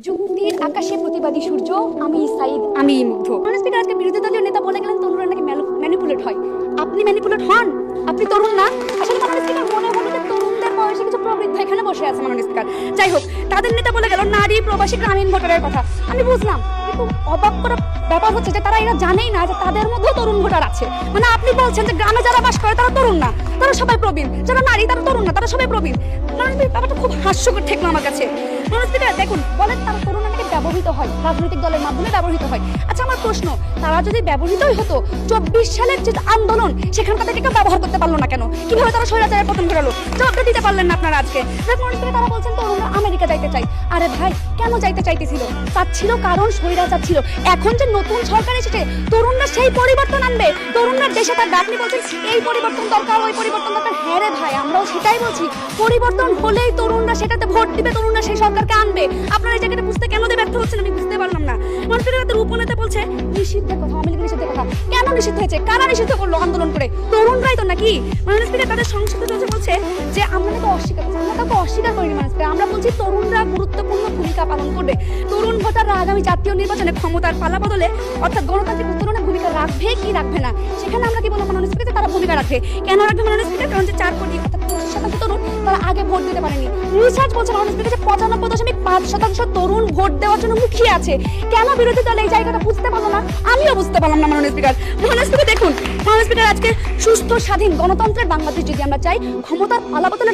যুক্তির আকাশে প্রতিবাদী সূর্য, আমি সাইদ, আমি মুগ্ধ। স্পিকার আজকে বিরোধী দলীয় নেতা বলে গেলেন তরুণরা নাকি ম্যানিপুলেট হয়। আপনি ম্যানিপুলেট হন? আপনি তরুণ না? আসলে মাননীয় স্পিকার মনে হলো যে তরুণদের বয়সে কিছু প্রবৃদ্ধ এখানে বসে আছে মাননীয় স্পিকার। যাই হোক, তাদের নেতা বলে গেল নারী প্রবাসী গ্রামীণ ভোটারের কথা। আমি বুঝলাম, কিন্তু অবাক করার ব্যাপার হচ্ছে যে তারা এরা জানেই না যে তাদের মধ্যেও তরুণ ভোটার আছে। মানে আপনি বলছেন যে গ্রামে যারা বাস করে তারা তরুণ না, তারা সবাই প্রবীণ। যারা নারী তারা তরুণ না, তারা সবাই প্রবীণ। মাননীয় ব্যাপারটা খুব হাস্যকর ঠেকলো আমার কাছে। মাননীয় স্পিকার দেখুন, বলেন তারা তরুণ নাকি ব্যবহৃত হয়, রাজনৈতিক দলের মাধ্যমে ব্যবহৃত হয়। আচ্ছা, আমার প্রশ্ন, তারা যদি ব্যবহৃতই হতো, 24 সালের যে আন্দোলন সেখানে তাদেরকে কেউ ব্যবহার করতে পারলো না কেন? কিভাবে তারা স্বৈরাচারের পতন ঘটালো? জবাবটা দিতে পারলেন না আপনারা আজকে। তারা বলছেন তরুণরা আমেরিকা যাইতে চাই। আরে ভাই, কেন যাইতে চাইতেছিল? চাচ্ছিল কারণ স্বৈরাচার ছিল। এখন যে নতুন সরকার এসেছে, তরুণরা সেই পরিবর্তন আনবে। তরুণরা দেশে তার ডাকনি বলছেন এই পরিবর্তন দরকার, ওই পরিবর্তন দরকার। হ্যাঁ রে ভাই, আমরাও সেটাই বলছি। পরিবর্তন হলেই তরুণরা সেটাতে ভোট দিবে, তরুণরা সেই সরকারকে আনবে। আপনারা এই জায়গাটা বুঝতে কেন ব্যর্থ হচ্ছেন আমি বুঝতে পারলাম না। মন্ত্রীদের উপনেতা বলছে নিষিদ্ধের কথা, আওয়ামী লীগের নিষিদ্ধের কথা। কেন নিষিদ্ধ হয়েছে? কারা নিষিদ্ধ করলো আন্দোলন করে? তরুণরাই তো নাকি? মাননীয় স্পিকার তাদের সংসদে বলছে যে আমরা নাকি অস্বীকার করছি। আমরা কাউকে অস্বীকার করিনি মাননীয় স্পিকার। আমরা বলছি তরুণরা গুরুত্বপূর্ণ ভূমিকা পালন করবে। তরুণ ভোটাররা আগামী জাতীয় নির্বাচনে ক্ষমতার পালা বদলে অর্থাৎ গণতান্ত্রিক উত্তরণে ভূমিকা রাখবে কি রাখবে না, সেখানে আমরা কি বলবো মাননীয় স্পিকার? তারা ভূমিকা রাখবে। কেন রাখবে মাননীয় স্পিকার? কারণ যে 4 কোটি অর্থাৎ 25% তরুণ তারা আগে ভোট দিতে পারেনি। রিসার্চ বলছে মাননীয় স্পিকার যে 95.5% তরুণ ভোট দেওয়ার জন্য মুখিয়ে আছে। কেন বিরোধী দল এই জায়গাটা বুঝতে পারলো না? আমিও বুঝতে পারলাম না মাননীয় স্পিকার। মাননীয় স্পিকার দেখুন, মাননীয় স্পিকার আজকে সুস্থ স্বাধীন গণতন্ত্রের বাংলাদেশ যদি আমরা চাই, ক্ষমতার পালা বদলে